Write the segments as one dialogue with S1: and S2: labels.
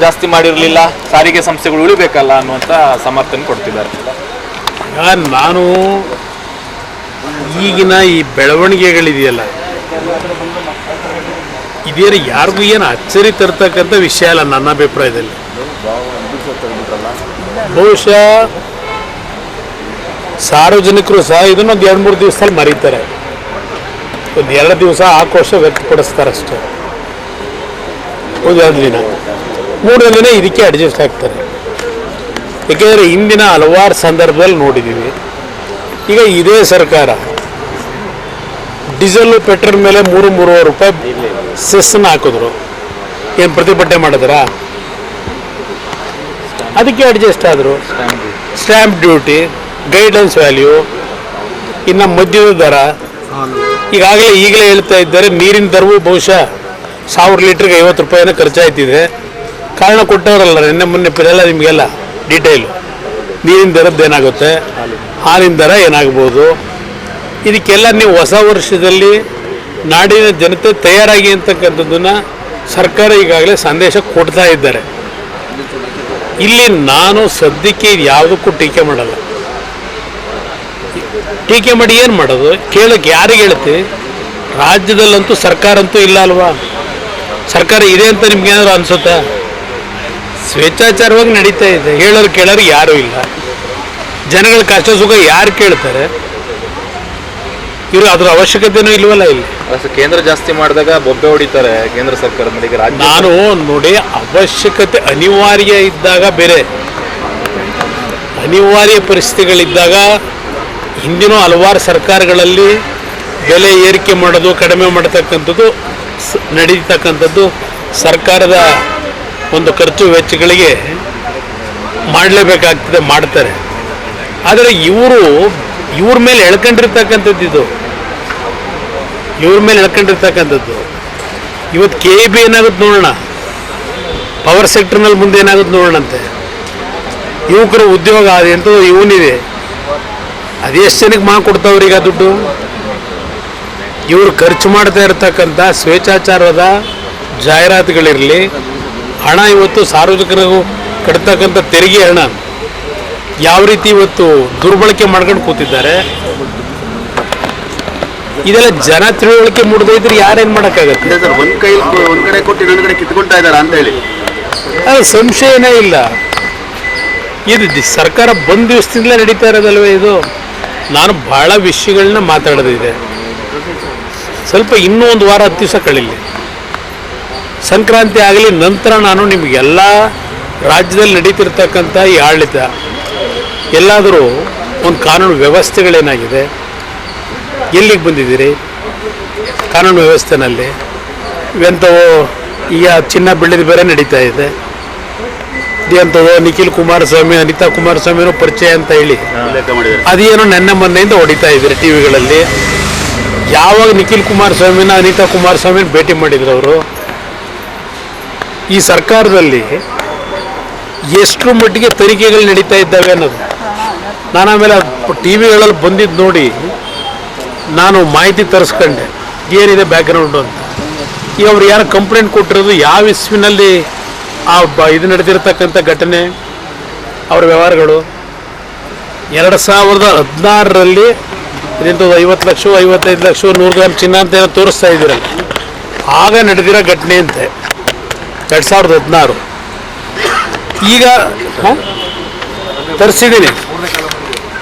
S1: ಜಾಸ್ತಿ ಮಾಡಿರಲಿಲ್ಲ, ಸಾರಿಗೆ ಸಂಸ್ಥೆಗಳು ಉಳಿಬೇಕಲ್ಲ ಅನ್ನುವಂಥ ಸಮರ್ಥನೆ ಕೊಡ್ತಿದ್ದಾರೆ.
S2: ನಾನು ಈಗಿನ ಈ ಬೆಳವಣಿಗೆಗಳಿದೆಯಲ್ಲ, ಇದೇನು ಯಾರಿಗೂ ಏನು ಅಚ್ಚರಿ ತರ್ತಕ್ಕಂಥ ವಿಷಯ ಅಲ್ಲ ನನ್ನ ಅಭಿಪ್ರಾಯದಲ್ಲಿ. ಬಹುಶಃ ಸಾರ್ವಜನಿಕರು ಸಹ ಇದನ್ನೊಂದು 2-3 ದಿವಸದಲ್ಲಿ ಮರೀತಾರೆ, ಒಂದು 2 ದಿವಸ ಆಕ್ರೋಶ ವ್ಯಕ್ತಪಡಿಸ್ತಾರೆ ಅಷ್ಟೇ. ಒಂದು 2 ದಿನ 3 ದಿನ ಇದಕ್ಕೆ ಅಡ್ಜಸ್ಟ್ ಆಗ್ತಾರೆ. ಏಕೆಂದರೆ ಹಿಂದಿನ ಹಲವಾರು ಸಂದರ್ಭದಲ್ಲಿ ನೋಡಿದ್ದೀವಿ. ಈಗ ಇದೇ ಸರ್ಕಾರ ಡೀಸೆಲ್ ಪೆಟ್ರೋಲ್ ಮೇಲೆ 3-3.5 ರೂಪಾಯಿ ಸೆಸ್ಸನ್ನು ಹಾಕಿದ್ರು. ಏನು ಪ್ರತಿಭಟನೆ ಮಾಡಿದ್ರ? ಅದಕ್ಕೆ ಅಡ್ಜಸ್ಟ್ ಆದರು. ಸ್ಟ್ಯಾಂಪ್ ಡ್ಯೂಟಿ, ಗೈಡ್ಲೈನ್ಸ್ ವ್ಯಾಲ್ಯೂ, ಇನ್ನು ಮದ್ಯದ ದರ, ಈಗಲೇ ಹೇಳ್ತಾ ಇದ್ದಾರೆ ನೀರಿನ ದರವು ಬಹುಶಃ 1000 ಲೀಟ್ರಿಗೆ 50 ರೂಪಾಯಿನ ಖರ್ಚಾಯ್ತಿದೆ. ಕಾರಣ ಕೊಟ್ಟವರಲ್ಲ ನಿನ್ನೆ ಮೊನ್ನೆ ಎಲ್ಲ ನಿಮಗೆಲ್ಲ ಡೀಟೇಲು. ನೀರಿನ ದರದ್ದು ಏನಾಗುತ್ತೆ, ಹಾಲಿನ ದರ ಏನಾಗ್ಬೋದು, ಇದಕ್ಕೆಲ್ಲ ನೀವು ಹೊಸ ವರ್ಷದಲ್ಲಿ ನಾಡಿನ ಜನತೆ ತಯಾರಾಗಿ ಅಂತಕ್ಕಂಥದ್ದನ್ನು ಸರ್ಕಾರ ಈಗಾಗಲೇ ಸಂದೇಶ ಕೊಡ್ತಾ ಇದ್ದಾರೆ. ಇಲ್ಲಿ ನಾನು ಸದ್ಯಕ್ಕೆ ಇದು ಯಾವುದಕ್ಕೂ ಟೀಕೆ ಮಾಡಲ್ಲ. ಟೀಕೆ ಮಾಡಿ ಏನು ಮಾಡೋದು? ಕೇಳಕ್ಕೆ ಯಾರಿಗೆ ಹೇಳ್ತಿ? ರಾಜ್ಯದಲ್ಲಂತೂ ಸರ್ಕಾರ ಅಂತೂ ಇಲ್ಲ ಅಲ್ವಾ? ಸರ್ಕಾರ ಇದೆ ಅಂತ ನಿಮ್ಗೇನಾದ್ರು ಅನಿಸುತ್ತಾ? ಸ್ವೇಚ್ಛಾಚಾರವಾಗಿ ನಡೀತಾ ಇದೆ. ಹೇಳೋರು ಕೇಳೋರು ಯಾರೂ ಇಲ್ಲ. ಜನಗಳ ಕಷ್ಟ ಸುಖ ಯಾರು ಕೇಳ್ತಾರೆ? ಇವರು ಅದ್ರ ಅವಶ್ಯಕತೆನೂ ಇಲ್ವಲ್ಲ. ಇಲ್ಲಿ
S1: ಕೇಂದ್ರ ಜಾಸ್ತಿ ಮಾಡಿದಾಗ ಬೊಬ್ಬೆ ಹೊಡಿತಾರೆ ಕೇಂದ್ರ ಸರ್ಕಾರ.
S2: ನಾನು ನೋಡಿ, ಅವಶ್ಯಕತೆ ಅನಿವಾರ್ಯ ಇದ್ದಾಗ ಬೇರೆ, ಅನಿವಾರ್ಯ ಪರಿಸ್ಥಿತಿಗಳಿದ್ದಾಗ ಹಿಂದಿನ ಹಲವಾರು ಸರ್ಕಾರಗಳಲ್ಲಿ ಬೆಲೆ ಏರಿಕೆ ಮಾಡೋದು, ಕಡಿಮೆ ಮಾಡತಕ್ಕಂಥದ್ದು ನಡೀತಕ್ಕಂಥದ್ದು ಸರ್ಕಾರದ ಒಂದು ಖರ್ಚು ವೆಚ್ಚಗಳಿಗೆ ಮಾಡಲೇಬೇಕಾಗ್ತದೆ, ಮಾಡ್ತಾರೆ. ಆದರೆ ಇವ್ರ ಮೇಲೆ ಎಳ್ಕೊಂಡಿರ್ತಕ್ಕಂಥದ್ದು ಇವತ್ತು KEB ಏನಾಗುತ್ತೆ ನೋಡೋಣ, ಪವರ್ ಸೆಕ್ಟರ್ನಲ್ಲಿ ಮುಂದೆ ಏನಾಗುತ್ತೆ ನೋಡೋಣಂತೆ. ಯುವಕರ ಉದ್ಯೋಗ ಎಂತೂ ಇವನಿದೆ, ಅದೆಷ್ಟು ಜನಕ್ಕೆ ಮಾಡಿಕೊಡ್ತಾವ್ರೀಗ ದುಡ್ಡು? ಇವರು ಖರ್ಚು ಮಾಡ್ತಾ ಇರ್ತಕ್ಕಂಥ ಸ್ವೇಚ್ಛಾಚಾರದ ಜಾಹೀರಾತುಗಳಿರಲಿ, ಹಣ ಇವತ್ತು ಸಾರ್ವಜನಿಕರಿಗೂ ಕಟ್ತಕ್ಕಂಥ ತೆರಿಗೆ ಹಣ ಯಾವ ರೀತಿ ಇವತ್ತು ದುರ್ಬಳಕೆ ಮಾಡ್ಕೊಂಡು ಕೂತಿದ್ದಾರೆ. ಇದೆಲ್ಲ ಜನ ತಿಳುವಳಿಕೆ ಮೂಡದಿದ್ರೆ ಯಾರೇನು ಮಾಡೋಕ್ಕಾಗತ್ತೆ?
S3: ಒಂದ್ ಕಡೆ ಕೊಟ್ಟು ಇನ್ನೊಂದು ಕಡೆ ಕಿತ್ಕೊಳ್ತಾ ಇದ್ದಾರೆ ಅಂತ ಹೇಳಿ
S2: ಅದು ಸಂಶಯನೇ ಇಲ್ಲ. ಇದು ಸರ್ಕಾರ ಬಂದ ದಿವಸದಿಂದಲೇ ನಡೀತಾ ಇರೋದಲ್ವೇ ಇದು? ನಾನು ಭಾಳ ವಿಷಯಗಳನ್ನ ಮಾತಾಡೋದಿದೆ. ಸ್ವಲ್ಪ ಇನ್ನೂ 1 ವಾರ 10 ದಿವಸ ಕಳೀಲಿ, ಸಂಕ್ರಾಂತಿ ಆಗಲಿ, ನಂತರ ನಾನು ನಿಮಗೆಲ್ಲ ರಾಜ್ಯದಲ್ಲಿ ನಡೀತಿರ್ತಕ್ಕಂಥ ಈ ಆಡಳಿತ ಎಲ್ಲಾದರೂ ಒಂದು ಕಾನೂನು ವ್ಯವಸ್ಥೆಗಳೇನಾಗಿದೆ, ಎಲ್ಲಿಗೆ ಬಂದಿದ್ದೀರಿ ಕಾನೂನು ವ್ಯವಸ್ಥೆನಲ್ಲಿ? ಇವೆಂಥವೋ ಈಗ ಚಿನ್ನ ಬೆಳ್ಳಿದ ಬೇರೆ ನಡೀತಾ ಇದೆ. ಇದಂಥವೋ ನಿಖಿಲ್ ಕುಮಾರಸ್ವಾಮಿ, ಅನಿತಾ ಕುಮಾರಸ್ವಾಮಿನೂ ಪರಿಚಯ ಅಂತ ಹೇಳಿ ಅದೇನೋ ನೆನ್ನೆ ಮೊನ್ನೆಯಿಂದ ಹೊಡಿತಾ ಇದ್ದೀರಿ ಟಿವಿಗಳಲ್ಲಿ. ಯಾವಾಗ ನಿಖಿಲ್ ಕುಮಾರಸ್ವಾಮಿನ, ಅನಿತಾ ಕುಮಾರಸ್ವಾಮಿನ ಭೇಟಿ ಮಾಡಿದ್ರು ಅವರು? ಈ ಸರ್ಕಾರದಲ್ಲಿ ಎಷ್ಟರ ಮಟ್ಟಿಗೆ ತನಿಖೆಗಳು ನಡೀತಾ ಇದ್ದಾವೆ ಅನ್ನೋದು ನಾನು ಆಮೇಲೆ ಟಿವಿಗಳಲ್ಲಿ ಬಂದಿದ್ದು ನೋಡಿ ನಾನು ಮಾಹಿತಿ ತರಿಸ್ಕೊಂಡೆ, ಏನಿದೆ ಬ್ಯಾಕ್ಗ್ರೌಂಡು ಅಂತ. ಈಗ ಅವ್ರು ಯಾರು ಕಂಪ್ಲೇಂಟ್ ಕೊಟ್ಟಿರೋದು, ಯಾವ ಇಸ್ವಿನಲ್ಲಿ ಇದು ನಡೆದಿರ್ತಕ್ಕಂಥ ಘಟನೆ, ಅವ್ರ ವ್ಯವಹಾರಗಳು 2016ರಲ್ಲಿ ಇದೆಂಥದ್ದು 50 ಲಕ್ಷ 55 ಲಕ್ಷ 100 ಗ್ರಾಮ್ ಚಿನ್ನ ಅಂತ ಏನೋ ತೋರಿಸ್ತಾ ಇದ್ದೀರಲ್ಲ, ಆಗ ನಡೆದಿರೋ ಘಟನೆ ಅಂತೆ 2016. ಈಗ ತರಿಸಿದ್ದೀನಿ,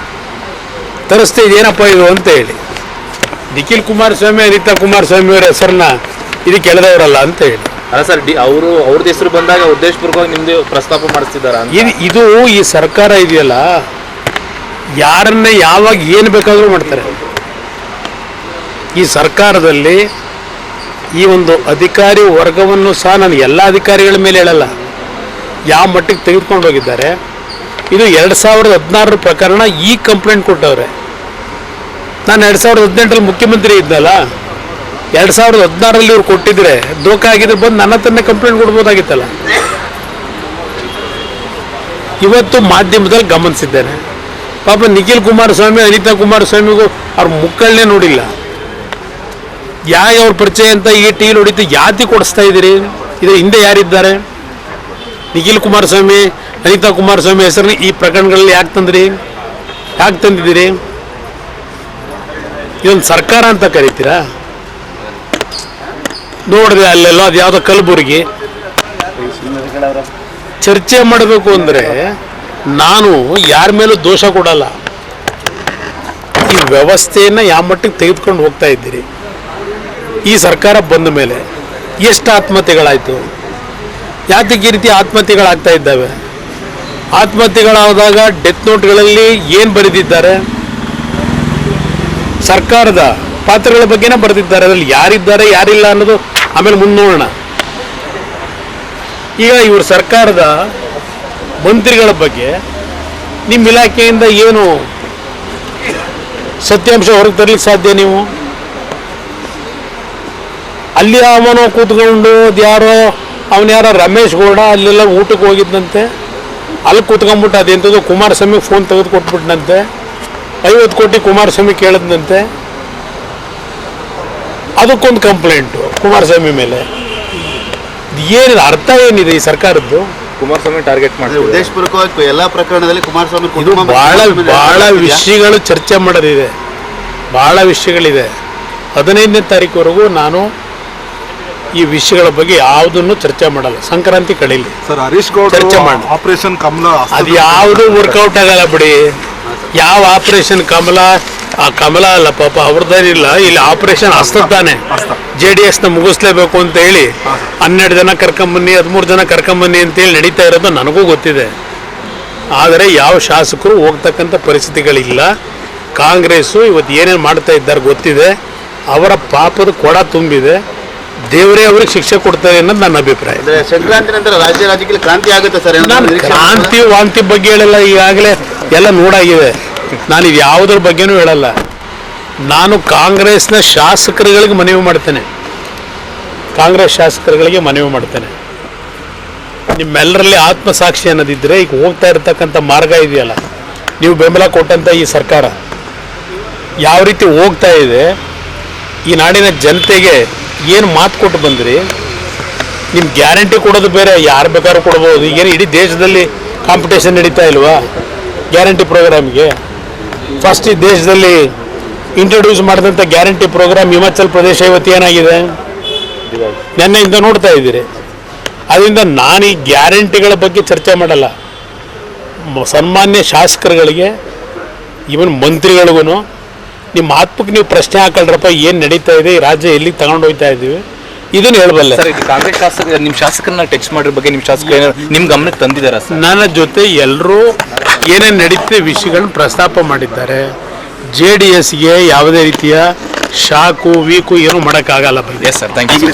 S2: ತರಿಸ್ತಾ ಇದೇನಪ್ಪ ಇದು ಅಂತ ಹೇಳಿ. ನಿಖಿಲ್ ಕುಮಾರಸ್ವಾಮಿ, ಅನಿತಾ ಕುಮಾರಸ್ವಾಮಿ ಅವರ ಹೆಸರನ್ನ ಇದಕ್ಕೆ ಎಳೆದವರಲ್ಲ ಅಂತ ಹೇಳಿ.
S1: ಅಲ್ಲ ಸರ್, ಅವ್ರದ್ದು ಹೆಸರು ಬಂದಾಗ ಉದ್ದೇಶಪೂರ್ವಕವಾಗಿ ನಿಮ್ದು ಪ್ರಸ್ತಾಪ ಮಾಡಿಸ್ತಿದ್ದಾರ?
S2: ಇದು ಈ ಸರ್ಕಾರ ಇದೆಯಲ್ಲ, ಯಾರನ್ನೇ ಯಾವಾಗ ಏನು ಬೇಕಾದರೂ ಮಾಡ್ತಾರೆ. ಈ ಸರ್ಕಾರದಲ್ಲಿ ಈ ಒಂದು ಅಧಿಕಾರಿ ವರ್ಗವನ್ನು ಸಹ ನಾನು ಎಲ್ಲ ಅಧಿಕಾರಿಗಳ ಮೇಲೆ ಹೇಳಲ್ಲ, ಯಾವ ಮಟ್ಟಿಗೆ ತೆಗೆದುಕೊಂಡು ಹೋಗಿದ್ದಾರೆ. ಇದು 2016 ಪ್ರಕರಣ. ಈ ಕಂಪ್ಲೇಂಟ್ ಕೊಟ್ಟವ್ರೆ. ನಾನು 2018ರಲ್ಲಿ ಮುಖ್ಯಮಂತ್ರಿ ಇದ್ದಲ್ಲ, 2016ರಲ್ಲಿ ಇವ್ರು ಕೊಟ್ಟಿದ್ರೆ ದೋಖ ಆಗಿದ್ರೆ ಬಂದು ನನ್ನ ಹತ್ರನೇ ಕಂಪ್ಲೇಂಟ್ ಕೊಡ್ಬೋದಾಗಿತ್ತಲ್ಲ. ಇವತ್ತು ಮಾಧ್ಯಮದಲ್ಲಿ ಗಮನಿಸಿದ್ದೇನೆ, ಪಾಪ ನಿಖಿಲ್ ಕುಮಾರಸ್ವಾಮಿ, ಅನಿತಾ ಕುಮಾರಸ್ವಾಮಿಗೂ ಅವ್ರ ಮುಕ್ಕಳನ್ನೇ ನೋಡಿಲ್ಲ. ಯಾಕೆ ಅವ್ರ ಪರಿಚಯ ಅಂತ ಈ ಟಿವಿಲಿ ಹೊಡಿತು, ಯಾತಿ ಕೊಡಿಸ್ತಾ ಇದ್ದೀರಿ? ಇದ್ರ ಹಿಂದೆ ಯಾರಿದ್ದಾರೆ? ನಿಖಿಲ್ ಕುಮಾರಸ್ವಾಮಿ, ಅನಿತಾ ಕುಮಾರಸ್ವಾಮಿ ಹೆಸರನ್ನ ಈ ಪ್ರಕರಣಗಳಲ್ಲಿ ಯಾಕೆ ತಂದಿದ್ದೀರಿ? ಇದೊಂದು ಸರ್ಕಾರ ಅಂತ ಕರಿತೀರಾ? ನೋಡಿದೆ ಅಲ್ಲೆಲ್ಲ ಅದು ಯಾವುದೋ ಕಲಬುರಗಿ ಚರ್ಚೆ ಮಾಡಬೇಕು ಅಂದರೆ ನಾನು ಯಾರ ಮೇಲೂ ದೋಷ ಕೊಡಲ್ಲ. ಈ ವ್ಯವಸ್ಥೆಯನ್ನು ಯಾವ ಮಟ್ಟಿಗೆ ತೆಗೆದುಕೊಂಡು ಹೋಗ್ತಾ ಇದ್ದೀರಿ? ಈ ಸರ್ಕಾರ ಬಂದ ಮೇಲೆ ಎಷ್ಟು ಆತ್ಮಹತ್ಯೆಗಳಾಯಿತು? ಯಾತಕ್ಕೆ ಈ ರೀತಿ ಆತ್ಮಹತ್ಯೆಗಳಾಗ್ತಾ ಇದ್ದಾವೆ? ಆತ್ಮಹತ್ಯೆಗಳಾದಾಗ ಡೆತ್ ನೋಟ್ಗಳಲ್ಲಿ ಏನು ಬರೆದಿದ್ದಾರೆ? ಸರ್ಕಾರದ ಪಾತ್ರಗಳ ಬಗ್ಗೆನೇ ಬರೆದಿದ್ದಾರೆ. ಅದರಲ್ಲಿ ಯಾರಿದ್ದಾರೆ ಯಾರಿಲ್ಲ ಅನ್ನೋದು ಆಮೇಲೆ ಮುಂದೋಣ. ಈಗ ಇವರು ಸರ್ಕಾರದ ಮಂತ್ರಿಗಳ ಬಗ್ಗೆ ನಿಮ್ಮ ಇಲಾಖೆಯಿಂದ ಏನು ಸತ್ಯಾಂಶ ಹೊರಗೆ ತರಲಿಕ್ಕೆ ಸಾಧ್ಯ? ನೀವು ಅಲ್ಲಿ ಅವನು ಕೂತ್ಕೊಂಡು ಯಾರೋ ರಮೇಶ್ ಗೌಡ ಅಲ್ಲೆಲ್ಲ ಊಟಕ್ಕೆ ಹೋಗಿದ್ದಂತೆ, ಅಲ್ಲಿ ಕೂತ್ಕೊಂಡ್ಬಿಟ್ಟು ಅದೆಂಥದ್ದು ಕುಮಾರಸ್ವಾಮಿ ಫೋನ್ ತೆಗೆದು ಕೊಟ್ಬಿಟ್ನಂತೆ, 50 ಕೋಟಿ ಕುಮಾರಸ್ವಾಮಿ ಕೇಳಿದ್ನಂತೆ. ಅದಕ್ಕೊಂದು ಕಂಪ್ಲೇಂಟು ಕುಮಾರಸ್ವಾಮಿ ಮೇಲೆ. ಏನಿದೆ ಅರ್ಥ ಏನಿದೆ ಈ ಸರ್ಕಾರದ್ದು?
S1: ಕುಮಾರಸ್ವಾಮಿ ಟಾರ್ಗೆಟ್ ಮಾಡಿ
S3: ಉದ್ದೇಶಪೂರ್ವಕವಾಗಿ ಎಲ್ಲಾ ಪ್ರಕರಣದಲ್ಲಿ ಕುಮಾರಸ್ವಾಮಿ
S2: ಇದು ಬಹಳ ವಿಷಯಗಳು ಚರ್ಚೆ ಮಾಡೋದಿದೆ, ಬಹಳ ವಿಷಯಗಳಿದೆ. 15ನೇ ತಾರೀಕುವರೆಗೂ ನಾನು ಈ ವಿಷಯಗಳ ಬಗ್ಗೆ ಯಾವುದನ್ನು ಚರ್ಚೆ ಮಾಡಲ್ಲ. ಸಂಕ್ರಾಂತಿ ಕಳೀಲಿ
S4: ಸರ್, ಹರೀಶ್ ಗೌಡ
S2: ಚರ್ಚೆ ಮಾಡಿ.
S4: ಆಪರೇಷನ್ ಕಮಲ
S2: ಅದು ಯಾವುದು ವರ್ಕೌಟ್ ಆಗಲ್ಲ ಬಿಡಿ. ಯಾವ ಆಪರೇಷನ್ ಕಮಲ? ಆ ಕಮಲ ಅಲ್ಲ ಪಾಪ, ಅವ್ರದ್ದೇನಿಲ್ಲ. ಇಲ್ಲಿ ಆಪರೇಷನ್ ಹಸ್ತದ್ದಾನೆ. JDS ಮುಗಿಸ್ಲೇಬೇಕು ಅಂತ ಹೇಳಿ 12 ಜನ ಕರ್ಕೊಂಬನ್ನಿ, 13 ಜನ ಕರ್ಕೊಂಬನ್ನಿ ಅಂತೇಳಿ ನಡೀತಾ ಇರೋದು ನನಗೂ ಗೊತ್ತಿದೆ. ಆದರೆ ಯಾವ ಶಾಸಕರು ಹೋಗ್ತಕ್ಕಂಥ ಪರಿಸ್ಥಿತಿಗಳಿಲ್ಲ. ಕಾಂಗ್ರೆಸ್ಸು ಇವತ್ತು ಏನೇನು ಮಾಡ್ತಾ ಇದ್ದಾರೆ ಗೊತ್ತಿದೆ. ಅವರ ಪಾಪದ ಕೊಡ ತುಂಬಿದೆ. ದೇವರೇ ಅವ್ರಿಗೆ ಶಿಕ್ಷೆ ಕೊಡ್ತಾರೆ ಅನ್ನೋದು ನನ್ನ ಅಭಿಪ್ರಾಯ.
S3: ಸಂಕ್ರಾಂತಿ ನಂತರ ರಾಜ್ಯ ರಾಜಕೀಯ ಕ್ರಾಂತಿ ಆಗುತ್ತೆ ಸರ್?
S2: ಕ್ರಾಂತಿ ವಾಂತಿ ಬಗ್ಗೆ ಹೇಳಲ್ಲ, ಈಗಾಗಲೇ ಎಲ್ಲ ನೋಡಾಗಿದೆ. ನಾನು ಇದು ಯಾವುದ್ರ ಬಗ್ಗೆನೂ ಹೇಳಲ್ಲ. ನಾನು ಕಾಂಗ್ರೆಸ್ನ ಶಾಸಕರುಗಳಿಗೆ ಮನವಿ ಮಾಡ್ತೇನೆ, ಕಾಂಗ್ರೆಸ್ ಶಾಸಕರುಗಳಿಗೆ ಮನವಿ ಮಾಡ್ತೇನೆ, ನಿಮ್ಮೆಲ್ಲರಲ್ಲಿ ಆತ್ಮಸಾಕ್ಷಿ ಅನ್ನೋದಿದ್ದರೆ ಈಗ ಹೋಗ್ತಾ ಇರತಕ್ಕಂಥ ಮಾರ್ಗ ಇದೆಯಲ್ಲ, ನೀವು ಬೆಂಬಲ ಕೊಟ್ಟಂಥ ಈ ಸರ್ಕಾರ ಯಾವ ರೀತಿ ಹೋಗ್ತಾ ಇದೆ, ಈ ನಾಡಿನ ಜನತೆಗೆ ಏನು ಮಾತು ಕೊಟ್ಟು ಬಂದ್ರಿ, ನಿಮ್ಮ ಗ್ಯಾರಂಟಿ ಕೊಡೋದು ಬೇರೆ, ಯಾರು ಬೇಕಾದ್ರೂ ಕೊಡ್ಬೋದು. ಈಗೇನು ಇಡೀ ದೇಶದಲ್ಲಿ ಕಾಂಪಿಟೇಷನ್ ನಡೀತಾ ಇಲ್ವಾ ಗ್ಯಾರಂಟಿ ಪ್ರೋಗ್ರಾಮ್ಗೆ? ಫಸ್ಟ್ ಈ ದೇಶದಲ್ಲಿ ಇಂಟ್ರೊಡ್ಯೂಸ್ ಮಾಡಿದಂಥ ಗ್ಯಾರಂಟಿ ಪ್ರೋಗ್ರಾಮ್ ಹಿಮಾಚಲ್ ಪ್ರದೇಶ ಇವತ್ತು ಏನಾಗಿದೆ ನೆನ್ನೆಯಿಂದ ನೋಡ್ತಾ ಇದ್ದೀರಿ. ಅದರಿಂದ ನಾನು ಈ ಗ್ಯಾರಂಟಿಗಳ ಬಗ್ಗೆ ಚರ್ಚೆ ಮಾಡಲ್ಲ. ಸನ್ಮಾನ್ಯ ಶಾಸಕರುಗಳಿಗೆ, ಇವನ್ ಮಂತ್ರಿಗಳಿಗೂ ನಿಮ್ಮ ಆತ್ಮಕ್ಕೆ ನೀವು ಪ್ರಶ್ನೆ ಹಾಕಲ್ರಪ್ಪ, ಏನು ನಡೀತಾ ಇದೆ, ಈ ರಾಜ್ಯ ಎಲ್ಲಿಗೆ ತಗೊಂಡು ಹೋಗ್ತಾ ಇದ್ದೀವಿ, ಇದನ್ನು ಹೇಳಬಲ್ಲೆ.
S1: ಸರ್, ಇದು ಕಾಂಗ್ರೆಸ್ ಶಾಸಕ ನಿಮ್ಮ ಶಾಸಕರನ್ನ ಟಚ್ ಮಾಡಿರೋ ಬಗ್ಗೆ ನಿಮ್ಮ ಶಾಸಕರು ನಿಮ್ಮ ಗಮನಕ್ಕೆ ತಂದಿದ್ದಾರಾ ಸರ್?
S2: ನನ್ನ ಜೊತೆ ಎಲ್ಲರೂ ಏನೇನು ನಡೀತಿದೆ ವಿಷಯಗಳನ್ನ ಪ್ರಸ್ತಾಪ ಮಾಡಿದ್ದಾರೆ. JDSಗೆ ಯಾವುದೇ ರೀತಿಯ ಶಾಕು ವೀಕು ಏನೂ ಮಾಡೋಕ್ಕಾಗಲ್ಲ.
S1: Yes sir, thank you.